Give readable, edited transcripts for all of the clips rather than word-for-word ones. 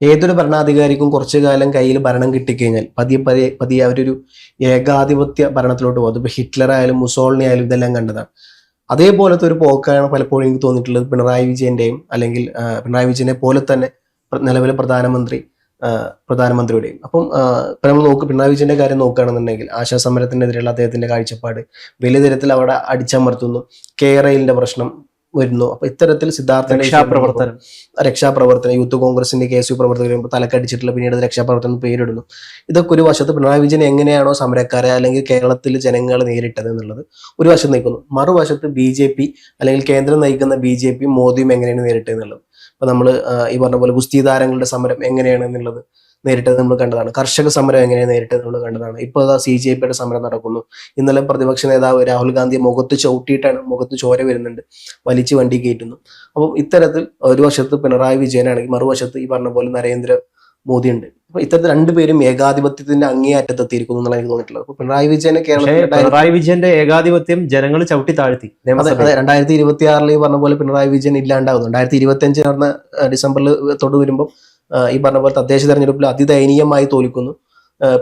ഏതൊരു ഭരണാധികാരിക്കും കുറച്ചു കാലം കയ്യിൽ ഭരണം കിട്ടിക്കഴിഞ്ഞാൽ പതിയെ പതിയെ പതിയെ അവരൊരു ഏകാധിപത്യ ഭരണത്തിലോട്ട് പോകും. അതിപ്പോൾ ഹിറ്റ്ലർ ആയാലും മുസോളിനി ആയാലും ഇതെല്ലാം കണ്ടതാണ്. അതേപോലത്തെ ഒരു പോക്കാണ് പലപ്പോഴും എനിക്ക് തോന്നിയിട്ടുള്ളത് പിണറായി വിജയന്റെയും, അല്ലെങ്കിൽ പിണറായി വിജയനെ പോലെ തന്നെ നിലവിലെ പ്രധാനമന്ത്രിയുടെയും. അപ്പം ഇപ്പൊ നമ്മൾ പിണറായി വിജയന്റെ കാര്യം നോക്കുകയാണെന്നുണ്ടെങ്കിൽ ആശാ സമരത്തിനെതിരെയുള്ള അദ്ദേഹത്തിന്റെ കാഴ്ചപ്പാട് വലിയ തരത്തിൽ അവിടെ അടിച്ചമർത്തുന്നു. കേരളിന്റെ പ്രശ്നം വരുന്നു. അപ്പൊ ഇത്തരത്തിൽ രക്ഷാപ്രവർത്തനം യൂത്ത് കോൺഗ്രസിന്റെ KSU പ്രവർത്തകർ തലക്കടിച്ചിട്ടുള്ള പിന്നീട് രക്ഷാപ്രവർത്തനം പേരിടുന്നു. ഇതൊക്കെ ഒരു വശത്ത് പിണറായി വിജയൻ എങ്ങനെയാണോ സമരക്കാരെ അല്ലെങ്കിൽ കേരളത്തിൽ ജനങ്ങൾ നേരിട്ടത് എന്നുള്ളത് ഒരു വശത്ത് നിൽക്കുന്നു. മറുവശത്ത് BJP അല്ലെങ്കിൽ കേന്ദ്രം നയിക്കുന്ന BJP മോദിയും എങ്ങനെയാണ് നേരിട്ടത് എന്നുള്ളത്. അപ്പൊ നമ്മൾ ഈ പറഞ്ഞ പോലെ ഗുസ്തി താരങ്ങളുടെ സമരം എങ്ങനെയാണ് എന്നുള്ളത് നേരിട്ടത് നമ്മൾ കണ്ടതാണ്. കർഷക സമരം എങ്ങനെയാണ് നേരിട്ടത് നമ്മൾ കണ്ടതാണ്. ഇപ്പോൾ CJPയുടെ സമരം നടക്കുന്നു. ഇന്നലെ പ്രതിപക്ഷ നേതാവ് രാഹുൽ ഗാന്ധിയെ മുഖത്ത് ചവിട്ടിയിട്ടാണ്, മുഖത്ത് ചോര വരുന്നുണ്ട്, വലിച്ചു വണ്ടി കയറ്റുന്നു. അപ്പം ഇത്തരത്തിൽ ഒരു വശത്ത് പിണറായി വിജയനാണെങ്കിൽ മറുവശത്ത് ഈ പറഞ്ഞ പോലെ നരേന്ദ്ര മോദി ഉണ്ട്. അപ്പൊ ഇത്തരത്തിൽ രണ്ടുപേരും ഏകാധിപത്യത്തിന്റെ അങ്ങേയറ്റത്ത് എത്തിയിരിക്കുന്നു എന്നാണ് എനിക്ക് തോന്നിയിട്ടുള്ളത്. അപ്പൊ പിണറായി വിജയന്റെ ഏകാധിപത്യം ജനങ്ങൾ ചവിട്ടി താഴ്ത്തി. അതെ, 2026 ഈ പറഞ്ഞ പോലെ പിണറായി വിജയൻ ഇല്ലാണ്ടാവുന്നു. 2025 നടന്ന ഡിസംബറിൽ തൊട്ട് വരുമ്പോൾ ഈ പറഞ്ഞ പോലെ തദ്ദേശ തെരഞ്ഞെടുപ്പിൽ അതിദയനീയമായി തോൽക്കുന്നു.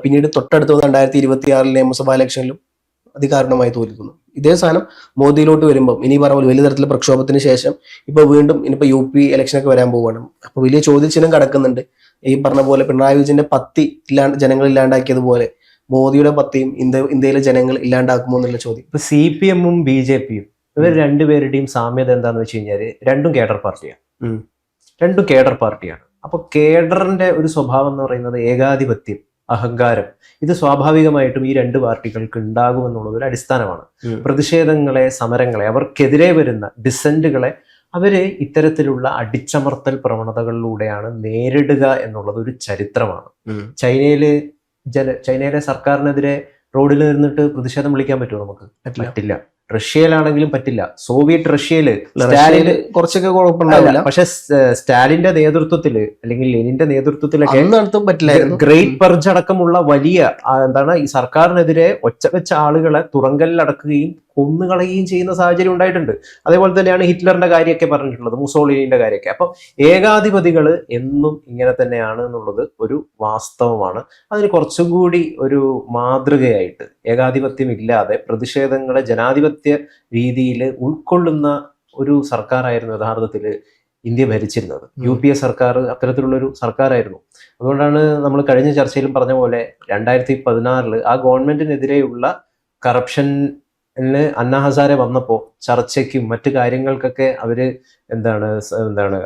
പിന്നീട് തൊട്ടടുത്ത് 2026 നിയമസഭാ ഇലക്ഷനിലും അതികാരണമായി തോൽക്കുന്നു. ഇതേ സാധനം മോദിയിലോട്ട് വരുമ്പോൾ ഇനി പറഞ്ഞ പോലെ വലിയ തരത്തിലുള്ള പ്രക്ഷോഭത്തിന് ശേഷം ഇപ്പൊ വീണ്ടും ഇനിയിപ്പോ UP ഇലക്ഷനൊക്കെ വരാൻ പോവുകയാണ്. അപ്പൊ വലിയ ചോദ്യചിഹ്നം കിടക്കുന്നുണ്ട്. ഈ പറഞ്ഞ പോലെ പിണറായി വിജയന്റെ പത്തി ജനങ്ങൾ ഇല്ലാണ്ടാക്കിയതുപോലെ മോദിയുടെ പത്തിയും ഇന്ത്യയിലെ ജനങ്ങൾ ഇല്ലാണ്ടാക്കുമോ എന്നുള്ള ചോദ്യം. ഇപ്പൊ CPM-ഉം BJP-യും ഇവർ രണ്ടുപേരുടെയും സാമ്യത എന്താന്ന് വെച്ച് കഴിഞ്ഞാല് രണ്ടും കേഡർ പാർട്ടിയാണ്. അപ്പൊ കേഡറിന്റെ ഒരു സ്വഭാവം എന്ന് പറയുന്നത് ഏകാധിപത്യം, അഹങ്കാരം. ഇത് സ്വാഭാവികമായിട്ടും ഈ രണ്ട് പാർട്ടികൾക്ക് ഉണ്ടാകുമെന്നുള്ളത് ഒരു അടിസ്ഥാനമാണ്. പ്രതിഷേധങ്ങളെ, സമരങ്ങളെ, അവർക്കെതിരെ വരുന്ന ഡിസന്റുകളെ അവര് ഇത്തരത്തിലുള്ള അടിച്ചമർത്തൽ പ്രവണതകളിലൂടെയാണ് നേരിടുക എന്നുള്ളത് ഒരു ചരിത്രമാണ്. ചൈനയിലെ സർക്കാരിനെതിരെ റോഡിൽ നിന്നിട്ട് പ്രതിഷേധം വിളിക്കാൻ പറ്റുമോ? നമുക്ക് പറ്റില്ല. റഷ്യയിലാണെങ്കിലും പറ്റില്ല. സോവിയറ്റ് റഷ്യയില് കുറച്ചൊക്കെ കുഴപ്പമുണ്ടാവില്ല. പക്ഷെ സ്റ്റാലിന്റെ നേതൃത്വത്തില് അല്ലെങ്കിൽ ലെനിന്റെ നേതൃത്വത്തിലൊക്കെ പറ്റില്ലായിരുന്നു. ഗ്രേറ്റ് പർജ് അടക്കമുള്ള വലിയ ഈ സർക്കാരിനെതിരെ ഒച്ചവെച്ച ആളുകളെ തുറങ്കലിലടക്കുകയും കൊന്നുകളയുകയും ചെയ്യുന്ന സാഹചര്യം ഉണ്ടായിട്ടുണ്ട്. അതേപോലെ തന്നെയാണ് ഹിറ്റ്ലറിന്റെ കാര്യമൊക്കെ പറഞ്ഞിട്ടുള്ളത്, മുസോളിനിയുടെ കാര്യമൊക്കെ. അപ്പൊ ഏകാധിപതികൾ എന്നും ഇങ്ങനെ തന്നെയാണ് എന്നുള്ളത് ഒരു വാസ്തവമാണ്. അതിന് കുറച്ചും കൂടി ഒരു മാതൃകയായിട്ട് ഏകാധിപത്യം ഇല്ലാതെ പ്രതിഷേധങ്ങളെ ജനാധിപത്യ രീതിയിൽ ഉൾക്കൊള്ളുന്ന ഒരു സർക്കാരായിരുന്നു യഥാർത്ഥത്തിൽ ഇന്ത്യ ഭരിച്ചിരുന്നത്. UPA സർക്കാർ അത്തരത്തിലുള്ളൊരു സർക്കാരായിരുന്നു. അതുകൊണ്ടാണ് നമ്മൾ കഴിഞ്ഞ ചർച്ചയിലും പറഞ്ഞ പോലെ 2016 ആ ഗവൺമെന്റിനെതിരെയുള്ള കറപ്ഷൻ അന്നാ ഹസാരെ വന്നപ്പോൾ ചർച്ചയ്ക്കും മറ്റു കാര്യങ്ങൾക്കൊക്കെ അവര്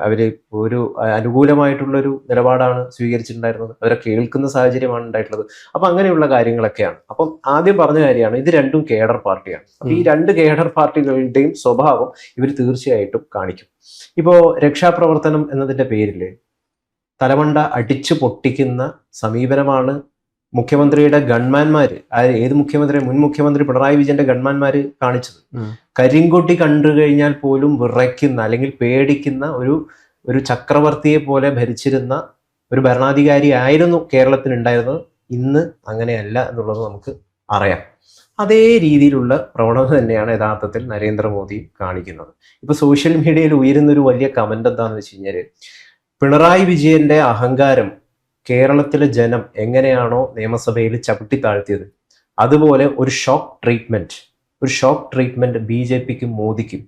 അവര് ഒരു അനുകൂലമായിട്ടുള്ളൊരു നിലപാടാണ് സ്വീകരിച്ചിട്ടുണ്ടായിരുന്നത്. അവരെ കേൾക്കുന്ന സാഹചര്യമാണ് ഉണ്ടായിട്ടുള്ളത്. അപ്പൊ അങ്ങനെയുള്ള കാര്യങ്ങളൊക്കെയാണ്. അപ്പം ആദ്യം പറഞ്ഞ കാര്യമാണ്, ഇത് രണ്ടും കേഡർ പാർട്ടിയാണ്. അപ്പൊ ഈ രണ്ട് കേഡർ പാർട്ടികളുടെയും സ്വഭാവം ഇവർ തീർച്ചയായിട്ടും കാണിക്കും. ഇപ്പോ രക്ഷാപ്രവർത്തനം എന്നതിന്റെ പേരില് തലമണ്ട അടിച്ചു പൊട്ടിക്കുന്ന സമീപനമാണ് മുഖ്യമന്ത്രിയുടെ ഗൺമാന്മാര്, ഏത് മുൻ മുഖ്യമന്ത്രി പിണറായി വിജയന്റെ ഗൺമാന്മാര് കാണിച്ചത്. കരിങ്കൊട്ടി കണ്ടു കഴിഞ്ഞാൽ പോലും വിറയ്ക്കുന്ന അല്ലെങ്കിൽ പേടിക്കുന്ന ഒരു ചക്രവർത്തിയെ പോലെ ഭരിച്ചിരുന്ന ഒരു ഭരണാധികാരി ആയിരുന്നു കേരളത്തിൽ ഉണ്ടായിരുന്നത്. ഇന്ന് അങ്ങനെയല്ല എന്നുള്ളത് നമുക്ക് അറിയാം. അതേ രീതിയിലുള്ള പ്രവണത തന്നെയാണ് യഥാർത്ഥത്തിൽ നരേന്ദ്രമോദി കാണിക്കുന്നത്. ഇപ്പൊ സോഷ്യൽ മീഡിയയിൽ ഉയരുന്നൊരു വലിയ കമന്റ് എന്താണെന്ന് വെച്ച് കഴിഞ്ഞാല്, പിണറായി വിജയന്റെ അഹങ്കാരം കേരളത്തിലെ ജനം എങ്ങനെയാണോ നിയമസഭയിൽ ചവിട്ടി താഴ്ത്തിയത്, അതുപോലെ ഒരു ഷോക്ക് ട്രീറ്റ്മെന്റ് BJPക്കും മോദിക്കും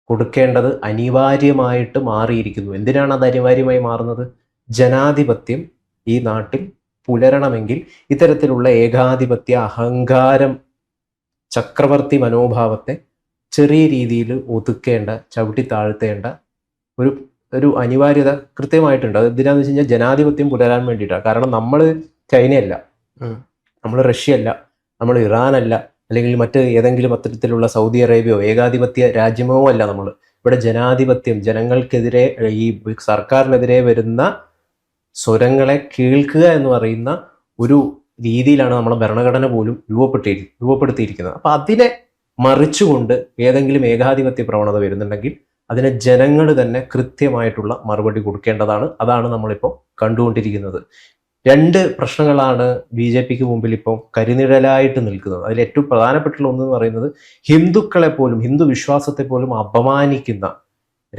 കൊടുക്കേണ്ടത് അനിവാര്യമായിട്ട് മാറിയിരിക്കുന്നു. എന്തിനാണ് അത് അനിവാര്യമായി മാറുന്നത്? ജനാധിപത്യം ഈ നാട്ടിൽ പുലരണമെങ്കിൽ ഇത്തരത്തിലുള്ള ഏകാധിപത്യ, അഹങ്കാരം, ചക്രവർത്തി മനോഭാവത്തെ ചെറിയ രീതിയിൽ ഒതുക്കേണ്ട, ചവിട്ടി താഴ്ത്തേണ്ട ഒരു അനിവാര്യത കൃത്യമായിട്ടുണ്ട്. അത് എന്തിനാന്ന് വെച്ച് കഴിഞ്ഞാൽ ജനാധിപത്യം പുലരാൻ വേണ്ടിയിട്ടാണ്. കാരണം നമ്മൾ ചൈനയല്ല, നമ്മൾ റഷ്യയല്ല, നമ്മൾ ഇറാനല്ല, അല്ലെങ്കിൽ മറ്റ് ഏതെങ്കിലും അത്തരത്തിലുള്ള സൗദി അറേബ്യയോ ഏകാധിപത്യ രാജ്യമോ അല്ല. നമ്മൾ ഇവിടെ ജനാധിപത്യം, ജനങ്ങൾക്കെതിരെ ഈ സർക്കാരിനെതിരെ വരുന്ന സ്വരങ്ങളെ കേൾക്കുക എന്ന് പറയുന്ന ഒരു രീതിയിലാണ് നമ്മളെ ഭരണഘടന പോലും രൂപപ്പെടുത്തിയിരിക്കുന്നത്. അപ്പൊ അതിനെ മറിച്ചുകൊണ്ട് ഏതെങ്കിലും ഏകാധിപത്യ പ്രവണത വരുന്നുണ്ടെങ്കിൽ അതിനെ ജനങ്ങൾ തന്നെ കൃത്യമായിട്ടുള്ള മറുപടി കൊടുക്കേണ്ടതാണ്. അതാണ് നമ്മളിപ്പോൾ കണ്ടുകൊണ്ടിരിക്കുന്നത്. രണ്ട് പ്രശ്നങ്ങളാണ് BJPക്ക് മുമ്പിൽ ഇപ്പോൾ കരിനിഴലായിട്ട് നിൽക്കുന്നത്. അതിൽ ഏറ്റവും പ്രധാനപ്പെട്ടുള്ള ഒന്നെന്ന് പറയുന്നത് ഹിന്ദുക്കളെ പോലും, ഹിന്ദു വിശ്വാസത്തെ പോലും അപമാനിക്കുന്ന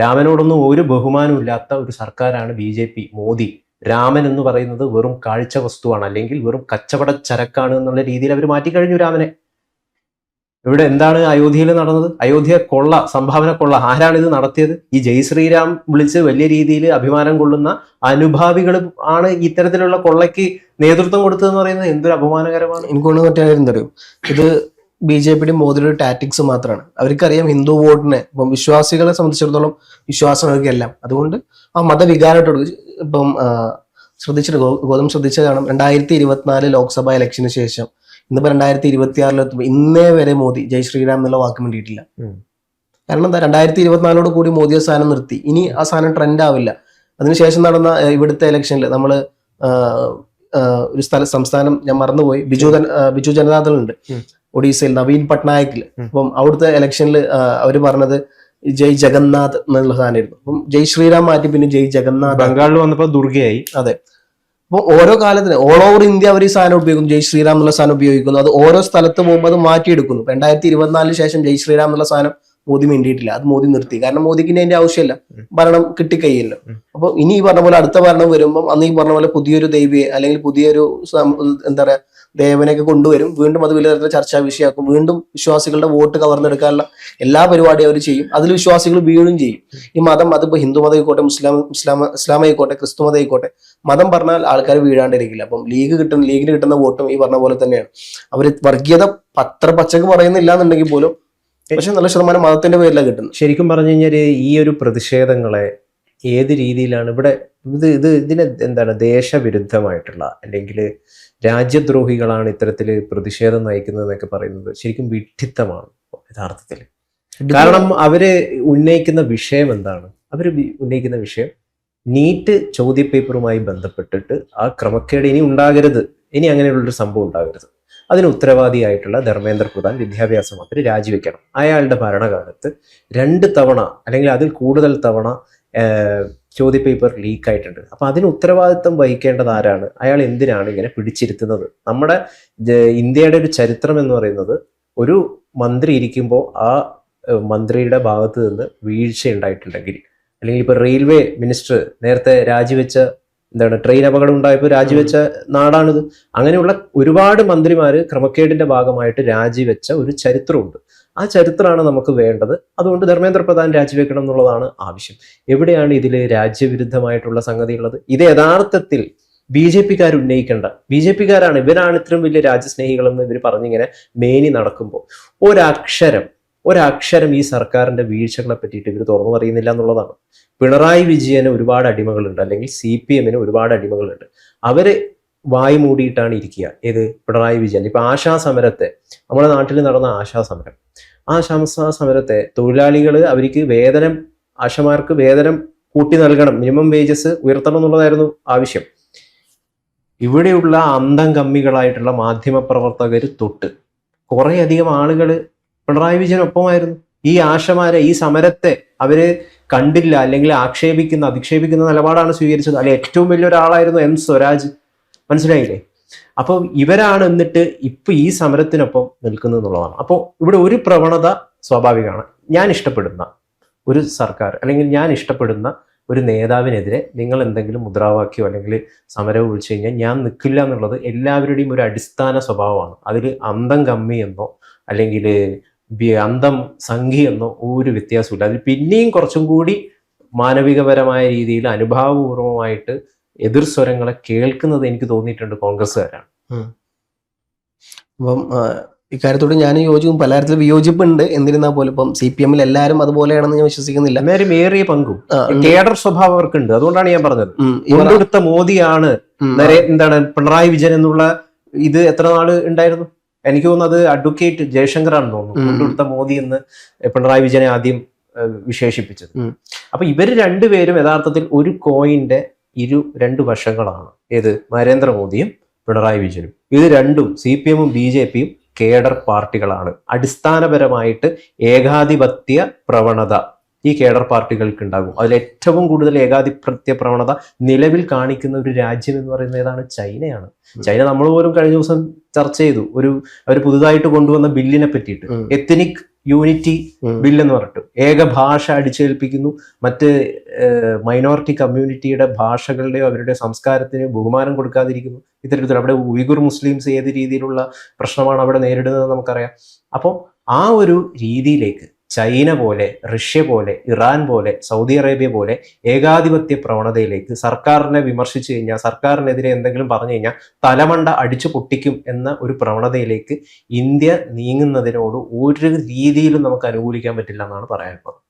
രാമനോടൊന്നും ഒരു ബഹുമാനവും ഇല്ലാത്ത ഒരു സർക്കാരാണ് BJP, മോദി. രാമൻ എന്ന് പറയുന്നത് വെറും കാഴ്ച വസ്തുവാണ്, അല്ലെങ്കിൽ വെറും കച്ചവട ചരക്കാണ് എന്നുള്ള രീതിയിൽ അവർ മാറ്റിക്കഴിഞ്ഞു രാമനെ. ഇവിടെ എന്താണ് അയോധ്യയിൽ നടന്നത്? അയോധ്യ കൊള്ള, സംഭാവന കൊള്ള. ആരാണ് ഇത് നടത്തിയത്? ഈ ജയ് ശ്രീരാം വിളിച്ച് വലിയ രീതിയിൽ അഭിമാനം കൊള്ളുന്ന അനുഭാവികൾ ആണ് ഇത്തരത്തിലുള്ള കൊള്ളയ്ക്ക് നേതൃത്വം കൊടുത്തതെന്ന് പറയുന്നത് എന്തൊരു അപമാനകരമാണ്. എനിക്കൊന്ന് മറ്റേ കാര്യം തരും, ഇത് BJP മോദിയുടെ ടാറ്റിക്സ് മാത്രമാണ്. അവർക്കറിയാം ഹിന്ദു വോട്ടിനെ, ഇപ്പം വിശ്വാസികളെ സംബന്ധിച്ചിടത്തോളം വിശ്വാസങ്ങൾക്കെല്ലാം, അതുകൊണ്ട് ആ മതവികാരത്തോട് ഇപ്പം ശ്രദ്ധിച്ചിട്ട് ഗോതം ശ്രദ്ധിച്ച കാണാം, 2024 ലോക്സഭാ ഇലക്ഷന് ശേഷം ഇന്നിപ്പോ 2026 ഇന്നേ വരെ മോദി ജയ് ശ്രീരാം എന്നുള്ള വാക്ക് വേണ്ടിയിട്ടില്ല. കാരണം എന്താ, 2024 കൂടി മോദി ആ സ്ഥാനം നിർത്തി. ഇനി ആ സ്ഥാനം ട്രെൻഡ് ആവില്ല. അതിനുശേഷം നടന്ന ഇവിടുത്തെ ഇലക്ഷനിൽ നമ്മള് ഒരു സംസ്ഥാനം ഞാൻ മറന്നുപോയി, ബിജു ജനതാദൾ ഉണ്ട് ഒഡീസയിൽ, നവീൻ പട്നായിക്കിൽ. അപ്പം അവിടുത്തെ ഇലക്ഷനിൽ അവർ പറഞ്ഞത് ജയ് ജഗന്നാഥ് എന്നുള്ള സാധനമായിരുന്നു. അപ്പം ജയ് ശ്രീരാം മാറ്റി പിന്നെ ജയ് ജഗന്നാഥ്. ബംഗാളിൽ വന്നപ്പോൾ ദുർഗയായി. അതെ. അപ്പോൾ ഓരോ കാലത്തിന് ഓൾ ഓവർ ഇന്ത്യ അവർ ഈ സാധനം ഉപയോഗിക്കുന്നു, ജയ് ശ്രീരാം എന്നുള്ള സാധനം ഉപയോഗിക്കുന്നു. അത് ഓരോ സ്ഥലത്ത് പോകുമ്പോൾ അത് മാറ്റിയെടുക്കുന്നു. 2024 ശേഷം ജയ് ശ്രീരാം എന്നുള്ള സാധനം മോദി വേണ്ടിയിട്ടില്ല, അത് മോദി നിർത്തി. കാരണം മോദിക്ക് അതിന്റെ ആവശ്യമില്ല, ഭരണം കിട്ടിക്കഴിയല്ലോ. അപ്പൊ ഇനി ഈ പറഞ്ഞ പോലെ അടുത്ത ഭരണം വരുമ്പോൾ അന്ന് ഈ പറഞ്ഞ പോലെ പുതിയൊരു ദൈവിയെ അല്ലെങ്കിൽ പുതിയൊരു എന്താ പറയാ ദേവനെയൊക്കെ കൊണ്ടുവരും, വീണ്ടും അത് വലിയ തരത്തിലുള്ള ചർച്ചാ വിഷയമാക്കും, വീണ്ടും വിശ്വാസികളുടെ വോട്ട് കവർന്നെടുക്കാനുള്ള എല്ലാ പരിപാടിയും അവർ ചെയ്യും. അതിൽ വിശ്വാസികൾ വീഴും ചെയ്യും. ഈ മതം, അതിപ്പോ ഹിന്ദു മതം ആയിക്കോട്ടെ, ഇസ്ലാം ആയിക്കോട്ടെ, ക്രിസ്തു മതം ആയിക്കോട്ടെ, മതം പറഞ്ഞാൽ ആൾക്കാർ വീഴാണ്ടിരിക്കില്ല. അപ്പം ലീഗിന് കിട്ടുന്ന വോട്ടും ഈ പറഞ്ഞ പോലെ തന്നെയാണ്. അവര് വർഗീയത പച്ചക്ക് പറയുന്നില്ല എന്നുണ്ടെങ്കിൽ പോലും, പക്ഷെ നല്ല ശതമാനം മതത്തിന്റെ പേരിലാണ് കിട്ടുന്നത്. ശരിക്കും പറഞ്ഞു കഴിഞ്ഞാൽ ഈ ഒരു പ്രതിഷേധങ്ങളെ ഏത് രീതിയിലാണ് ഇവിടെ ഇതിനെ എന്താണ് ദേശവിരുദ്ധമായിട്ടുള്ള അല്ലെങ്കിൽ രാജ്യദ്രോഹികളാണ് ഇത്തരത്തിൽ പ്രതിഷേധം നയിക്കുന്നത് എന്നൊക്കെ പറയുന്നത് ശരിക്കും വിഡ്ഢിത്തമാണ് യഥാർത്ഥത്തിൽ. കാരണം അവര് ഉന്നയിക്കുന്ന വിഷയം എന്താണ്? അവര് ഉന്നയിക്കുന്ന വിഷയം നീറ്റ് ചോദ്യപേപ്പറുമായി ബന്ധപ്പെട്ടിട്ട് ആ ക്രമക്കേട് ഇനി ഉണ്ടാകരുത്, ഇനി അങ്ങനെയുള്ളൊരു സംഭവം ഉണ്ടാകരുത്. അതിന് ഉത്തരവാദിയായിട്ടുള്ള ധർമ്മേന്ദ്ര പ്രധാൻ വിദ്യാഭ്യാസ മന്ത്രി രാജിവെക്കണം. അയാളുടെ ഭരണകാലത്ത് 2 തവണ അല്ലെങ്കിൽ അതിൽ കൂടുതൽ തവണ ചോദ്യപേപ്പർ ലീക്കായിട്ടുണ്ട്. അപ്പൊ അതിന് ഉത്തരവാദിത്വം വഹിക്കേണ്ടത് ആരാണ്? അയാൾ എന്തിനാണ് ഇങ്ങനെ പിടിച്ചിരുത്തുന്നത്? നമ്മുടെ ഇന്ത്യയുടെ ഒരു ചരിത്രം എന്ന് പറയുന്നത്, ഒരു മന്ത്രി ഇരിക്കുമ്പോൾ ആ മന്ത്രിയുടെ ഭാഗത്ത് നിന്ന് വീഴ്ച ഉണ്ടായിട്ടുണ്ടെങ്കിൽ, അല്ലെങ്കിൽ ഇപ്പൊ റെയിൽവേ മിനിസ്റ്റർ നേരത്തെ രാജിവെച്ച ട്രെയിൻ അപകടം ഉണ്ടായപ്പോൾ രാജിവെച്ച നാടാണിത്. അങ്ങനെയുള്ള ഒരുപാട് മന്ത്രിമാര് ക്രമക്കേടിന്റെ ഭാഗമായിട്ട് രാജിവെച്ച ഒരു ചരിത്രമുണ്ട്. ആ ചരിത്രമാണ് നമുക്ക് വേണ്ടത്. അതുകൊണ്ട് ധർമ്മേന്ദ്ര പ്രധാൻ രാജിവെക്കണം എന്നുള്ളതാണ് ആവശ്യം. എവിടെയാണ് ഇതിൽ രാജ്യവിരുദ്ധമായിട്ടുള്ള സംഗതി ഉള്ളത്? ഇത് യഥാർത്ഥത്തിൽ BJP-കാർ ഉന്നയിക്കേണ്ട, BJP-കാരാണ്, ഇവരാണ് ഇത്രയും വലിയ രാജ്യസ്നേഹികളെന്ന് ഇവർ പറഞ്ഞിങ്ങനെ മേനി നടക്കുമ്പോൾ ഒരക്ഷരം ഈ സർക്കാരിന്റെ വീഴ്ചകളെ പറ്റിയിട്ട് ഇവർ തുറന്നു പറയുന്നില്ല എന്നുള്ളതാണ്. പിണറായി വിജയന് ഒരുപാട് അടിമകളുണ്ട്, അല്ലെങ്കിൽ CPM-ന് ഒരുപാട് അടിമകളുണ്ട്. അവര് വായി മൂടിയിട്ടാണ് ഇരിക്കുക. ഏത് പിണറായി വിജയൻ? ഇപ്പൊ ആശാസമരത്തെ, നമ്മുടെ നാട്ടിൽ നടന്ന ആശാസമരത്തെ തൊഴിലാളികൾ അവർക്ക് വേതനം, ആശമാർക്ക് വേതനം കൂട്ടി നൽകണം, മിനിമം വേജസ് ഉയർത്തണം എന്നുള്ളതായിരുന്നു ആവശ്യം. ഇവിടെയുള്ള അന്തം കമ്മികളായിട്ടുള്ള മാധ്യമപ്രവർത്തകർ തൊട്ട് കുറേയധികം ആളുകൾ പിണറായി വിജയനൊപ്പമായിരുന്നു. ഈ ആശമാരെ, ഈ സമരത്തെ അവര് കണ്ടില്ല, അല്ലെങ്കിൽ അധിക്ഷേപിക്കുന്ന നിലപാടാണ് സ്വീകരിച്ചത്. അല്ലെ, ഏറ്റവും വലിയൊരാളായിരുന്നു M സ്വരാജ്. മനസ്സിലായില്ലേ? അപ്പോൾ ഇവരാണ് എന്നിട്ട് ഇപ്പൊ ഈ സമരത്തിനൊപ്പം നിൽക്കുന്നത് എന്നുള്ളതാണ്. അപ്പോൾ ഇവിടെ ഒരു പ്രവണത സ്വാഭാവികമാണ്. ഞാൻ ഇഷ്ടപ്പെടുന്ന ഒരു സർക്കാർ അല്ലെങ്കിൽ ഞാൻ ഇഷ്ടപ്പെടുന്ന ഒരു നേതാവിനെതിരെ നിങ്ങൾ എന്തെങ്കിലും മുദ്രാവാക്യോ അല്ലെങ്കിൽ സമരം വിളിച്ചു കഴിഞ്ഞാൽ ഞാൻ നിൽക്കില്ല എന്നുള്ളത് എല്ലാവരുടെയും ഒരു അടിസ്ഥാന സ്വഭാവമാണ്. അതിൽ അന്തം കമ്മി എന്നോ അല്ലെങ്കിൽ അന്തം സംഘി എന്നോ ഒരു വ്യത്യാസമില്ല. അതിൽ പിന്നെയും കുറച്ചും കൂടി മാനവികപരമായ രീതിയിൽ അനുഭാവപൂർവമായിട്ട് എതിർ സ്വരങ്ങളെ കേൾക്കുന്നത് എനിക്ക് തോന്നിയിട്ടുണ്ട് കോൺഗ്രസ്സുകാരാണ്. അപ്പം ഇക്കാര്യത്തോട് ഞാൻ യോജിക്കും, പലതരത്തിൽ വിയോജിപ്പുണ്ട്. എന്നിരുന്നാൽ പോലും ഇപ്പം CPM-ൽ എല്ലാവരും അതുപോലെയാണെന്ന് ഞാൻ വിശ്വസിക്കുന്നില്ല. നേരം ഏറിയ പങ്കും കേഡർ സ്വഭാവം അവർക്കുണ്ട്. അതുകൊണ്ടാണ് ഞാൻ പറഞ്ഞത്, കൊണ്ടെടുത്ത മോദിയാണ് എന്താണ് പിണറായി വിജയൻ എന്നുള്ള ഇത് എത്ര നാള് ഉണ്ടായിരുന്നു? എനിക്ക് തോന്നുന്നത് അഡ്വക്കേറ്റ് ജയശങ്കറാണെന്ന് തോന്നുന്നു കൊണ്ടെടുത്ത മോദി എന്ന് പിണറായി വിജയനെ ആദ്യം വിശേഷിപ്പിച്ചത്. അപ്പൊ ഇവര് രണ്ടുപേരും യഥാർത്ഥത്തിൽ ഒരു കോയിന്റെ രണ്ട് വശങ്ങളാണ്. ഏത്? നരേന്ദ്രമോദിയും പിണറായി വിജയനും. ഇത് രണ്ടും CPM-ഉം BJP-യും കേഡർ പാർട്ടികളാണ്. അടിസ്ഥാനപരമായിട്ട് ഏകാധിപത്യ പ്രവണത ഈ കേഡർ പാർട്ടികൾക്ക് ഉണ്ടാകും. അതിൽ ഏറ്റവും കൂടുതൽ ഏകാധിപത്യ പ്രവണത നിലവിൽ കാണിക്കുന്ന ഒരു രാജ്യം എന്ന് പറയുന്നത് ഏതാണ്? ചൈനയാണ്. ചൈന നമ്മൾ പോലും കഴിഞ്ഞ ദിവസം ചർച്ച ചെയ്തു, അവർ പുതുതായിട്ട് കൊണ്ടുവന്ന ബില്ലിനെ പറ്റിയിട്ട്, എത്നിക് യൂണിറ്റി ബിൽ എന്ന് പറഞ്ഞിട്ട് ഏക ഭാഷ അടിച്ചേൽപ്പിക്കുന്നു, മറ്റ് മൈനോറിറ്റി കമ്മ്യൂണിറ്റിയുടെ ഭാഷകളുടെയോ അവരുടെ സംസ്കാരത്തിന് ബഹുമാനം കൊടുക്കാതിരിക്കുന്നു. ഇത്തരത്തിൽ അവിടെ ഉയ്ഗുർ മുസ്ലിംസ് ഏത് രീതിയിലുള്ള പ്രശ്നമാണ് അവിടെ നേരിടുന്നത് നമുക്കറിയാം. അപ്പോൾ ആ ഒരു രീതിയിലേക്ക് ചൈന പോലെ, റഷ്യ പോലെ, ഇറാൻ പോലെ, സൗദി അറേബ്യ പോലെ ഏകാധിപത്യ പ്രവണതയിലേക്ക് സർക്കാരിനെ വിമർശിച്ചു കഴിഞ്ഞാൽ, സർക്കാരിനെതിരെ എന്തെങ്കിലും പറഞ്ഞു കഴിഞ്ഞാൽ തലമണ്ട അടിച്ചു പൊട്ടിക്കും എന്ന ഒരു പ്രവണതയിലേക്ക് ഇന്ത്യ നീങ്ങുന്നതിനോട് ഒരു രീതിയിലും നമുക്ക് അനുകൂലിക്കാൻ പറ്റില്ല എന്നാണ് പറയാനുള്ളത്.